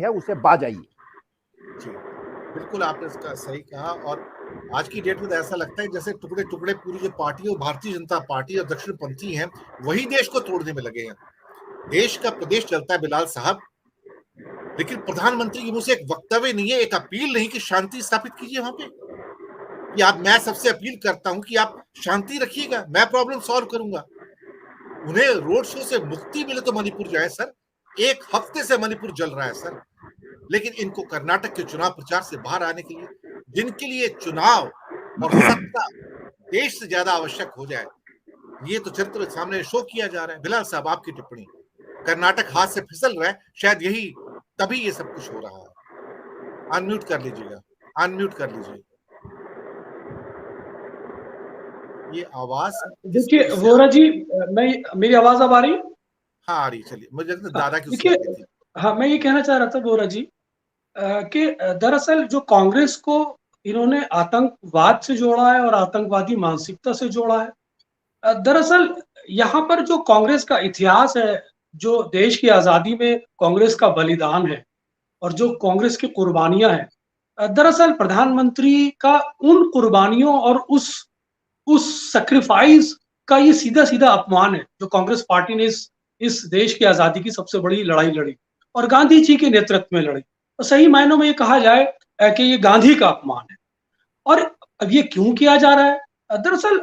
है उसे बाज आइए। जी, बिल्कुल आपने इसका सही कहा। और आज की डेट में तो ऐसा लगता है जैसे टुकड़े टुकड़े पूरी जो पार्टी, भारतीय जनता पार्टी और दक्षिणपंथी हैं, वही देश को तोड़ने में लगे हैं। देश का प्रदेश चलता है बिलाल साहब, लेकिन प्रधानमंत्री के मुंह से एक वक्तव्य नहीं है, एक अपील नहीं कि शांति स्थापित कीजिए वहां पे। कि आप, मैं सबसे अपील करता हूं कि आप शांति रखिएगा, मैं प्रॉब्लम सॉल्व करूंगा। उन्हें रोड शो से मुक्ति मिले तो मणिपुर जाए सर। 1 हफ्ते से मणिपुर जल रहा है सर। लेकिन इनको कर्नाटक के चुनाव प्रचार से बाहर आने के लिए, जिनके लिए चुनाव और सत्ता देश से ज्यादा आवश्यक हो जाए, ये तो चरित्र सामने शो किया जा रहा है। बिलाल साहब, आपकी टिप्पणी। कर्नाटक हाथ से फिसल रहा है, शायद यही तभी ये सब कुछ हो रहा है। अनम्यूट कर लीजिएगा, अनम्यूट कर लीजिए। ये आवाज देखिए वोरा जी, मेरी आवाज अब आ रही? हाँ आ रही। चलिए, मुझे दादा की देखिए, हाँ मैं ये कहना चाह रहा था वोरा जी कि दरअसल जो कांग्रेस को इन्होंने आतंकवाद से जोड़ा है और आतंकवादी मानसिकता से जोड़ा है। दरअसल यहाँ पर जो कांग्रेस का इतिहास है, जो देश की आजादी में कांग्रेस का बलिदान है और जो कांग्रेस की कुर्बानियां हैं, दरअसल प्रधानमंत्री का उन कुर्बानियों और उस सेक्रीफाइस का ये सीधा सीधा अपमान है जो कांग्रेस पार्टी ने इस देश की आजादी की सबसे बड़ी लड़ाई लड़ी और गांधी जी के नेतृत्व में लड़ी। तो सही मायनों में ये कहा जाए कि ये गांधी का अपमान है। और अब ये क्यों किया जा रहा है? दरअसल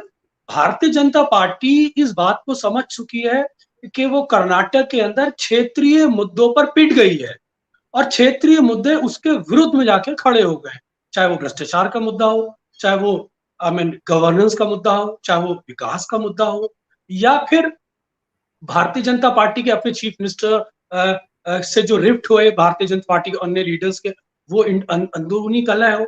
भारतीय जनता पार्टी इस बात को समझ चुकी है कि वो कर्नाटक के अंदर क्षेत्रीय मुद्दों पर पिट गई है और क्षेत्रीय मुद्दे उसके विरुद्ध में जाके खड़े हो गए, चाहे वो भ्रष्टाचार का मुद्दा हो, चाहे वो गवर्नेंस का मुद्दा हो, चाहे वो विकास का मुद्दा हो, या फिर भारतीय जनता पार्टी के अपने चीफ मिनिस्टर से जो रिफ्ट हुए भारतीय जनता पार्टी के अन्य लीडर्स के, वो अंदरूनी कलह हो।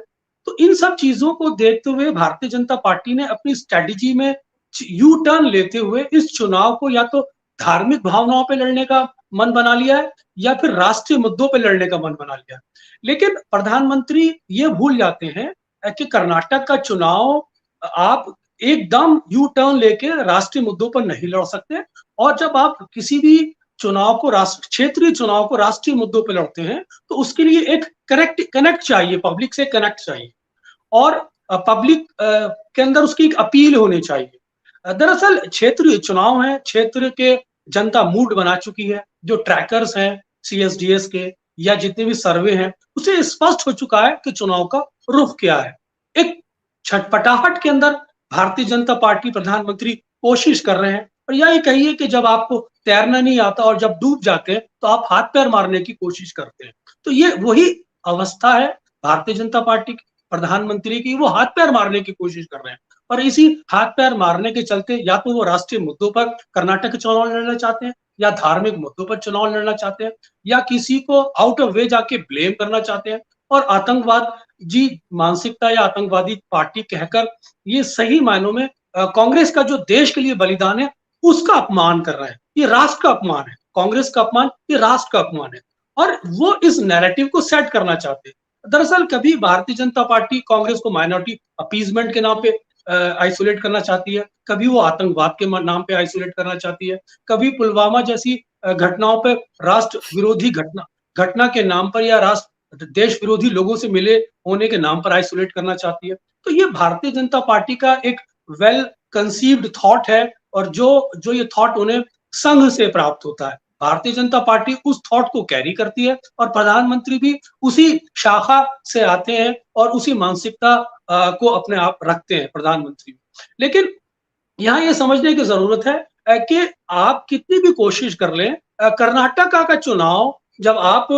तो इन सब चीजों को देखते हुए भारतीय जनता पार्टी ने अपनी स्ट्रेटेजी में यू टर्न लेते हुए इस चुनाव को या तो धार्मिक भावनाओं पे लड़ने का मन बना लिया है या फिर राष्ट्रीय मुद्दों पे लड़ने का मन बना लिया है। लेकिन प्रधानमंत्री ये भूल जाते हैं कि कर्नाटक का चुनाव आप एकदम यू टर्न लेके राष्ट्रीय मुद्दों पर नहीं लड़ सकते। और जब आप किसी भी चुनाव को क्षेत्रीय चुनाव को राष्ट्रीय मुद्दों पर लड़ते हैं तो उसके लिए एक कनेक्ट चाहिए, पब्लिक से कनेक्ट चाहिए और पब्लिक के अंदर उसकी एक अपील होनी चाहिए। दरअसल क्षेत्रीय चुनाव है, क्षेत्र के जनता मूड बना चुकी है। जो ट्रैकर्स हैं CSDS के या जितने भी सर्वे हैं, उसे स्पष्ट हो चुका है कि चुनाव का रुख क्या है। एक छटपटाहट के अंदर भारतीय जनता पार्टी, प्रधानमंत्री कोशिश कर रहे हैं। और यही कहिए कि जब आपको तैरना नहीं आता और जब डूब जाते हैं तो आप हाथ पैर मारने की कोशिश करते हैं। तो ये वही अवस्था है भारतीय जनता पार्टी की, प्रधानमंत्री की। वो हाथ पैर मारने की कोशिश कर रहे हैं और इसी हाथ पैर मारने के चलते या तो वो राष्ट्रीय मुद्दों पर कर्नाटक के चुनाव लड़ना चाहते हैं, या धार्मिक मुद्दों पर चुनाव लड़ना चाहते हैं, या किसी को आउट ऑफ वे जाके ब्लेम करना चाहते हैं और आतंकवाद जी मानसिकता या आतंकवादी पार्टी कहकर ये सही मायनों में कांग्रेस का जो देश के लिए बलिदान है उसका अपमान कर रहा है। ये राष्ट्र का अपमान है, कांग्रेस का अपमान, ये राष्ट्र का अपमान है। और वो इस नैरेटिव को सेट करना चाहते हैं। दरअसल कभी भारतीय जनता पार्टी कांग्रेस को माइनॉरिटी अपीजमेंट के नाम पे आइसोलेट करना चाहती है, कभी वो आतंकवाद के नाम पे आइसोलेट करना चाहती है, कभी पुलवामा जैसी घटनाओं पर राष्ट्र विरोधी घटना के नाम पर या राष्ट्र देश विरोधी लोगों से मिले होने के नाम पर आइसोलेट करना चाहती है। तो ये भारतीय जनता पार्टी का एक वेल कंसीव्ड थॉट है और जो ये थॉट उन्हें संघ से प्राप्त होता है। भारतीय जनता पार्टी उस थॉट को कैरी करती है और प्रधानमंत्री भी उसी शाखा से आते हैं और उसी मानसिकता को अपने आप रखते हैं प्रधानमंत्री। लेकिन यहाँ ये समझने की जरूरत है कि आप कितनी भी कोशिश कर लें, कर्नाटक का चुनाव जब आप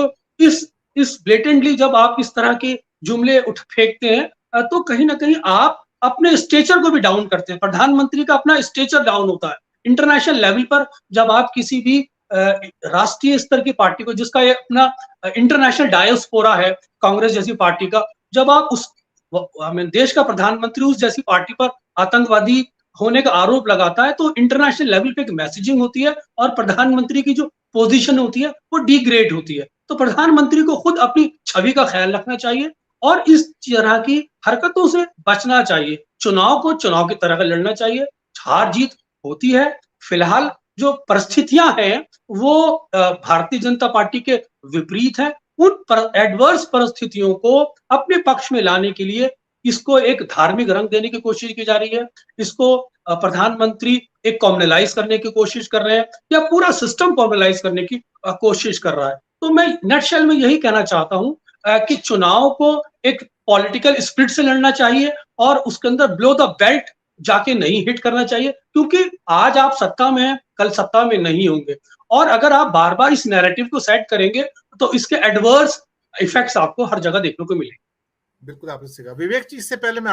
इस ब्लेटेंटली जब आप इस तरह के जुमले फेंकते हैं तो कहीं ना कहीं आप अपने स्टेचर को भी डाउन करते हैं। प्रधानमंत्री का अपना स्टेचर डाउन होता है इंटरनेशनल लेवल पर। जब आप किसी भी राष्ट्रीय स्तर की पार्टी को, जिसका ये अपना इंटरनेशनल डायस्पोरा है कांग्रेस जैसी पार्टी का, जब आप उस देश का प्रधानमंत्री उस जैसी पार्टी पर आतंकवादी होने का आरोप लगाता है तो इंटरनेशनल लेवल पे एक मैसेजिंग होती है और प्रधानमंत्री की जो पोजीशन होती है वो डिग्रेड होती है। तो प्रधानमंत्री को खुद अपनी छवि का ख्याल रखना चाहिए और इस तरह की हरकतों से बचना चाहिए। चुनाव को चुनाव की तरह लड़ना चाहिए। हार जीत होती है। फिलहाल जो परिस्थितियां हैं वो भारतीय जनता पार्टी के विपरीत है उन एडवर्स परिस्थितियों को अपने पक्ष में लाने के लिए इसको एक धार्मिक रंग देने की कोशिश की जा रही है, इसको प्रधानमंत्री एक कॉम्युनलाइज करने की कोशिश कर रहे हैं, या पूरा सिस्टम कॉम्युनलाइज करने की कोशिश कर रहा है। तो मैं नटशेल में यही कहना चाहता हूं कि चुनाव को एक पॉलिटिकल स्पिरिट से लड़ना चाहिए और उसके अंदर ब्लो द बेल्ट जाके नहीं हिट करना चाहिए, क्योंकि आज आप सत्ता में हैं, कल सत्ता में नहीं होंगे, और अगर आप बार बार इस नैरेटिव को सेट करेंगे तो इसके एडवर्स इफेक्ट्स आपको हर जगह देखने को मिलेंगे। बिल्कुल आपने सही कहा। विवेक जी, इससे पहले मैं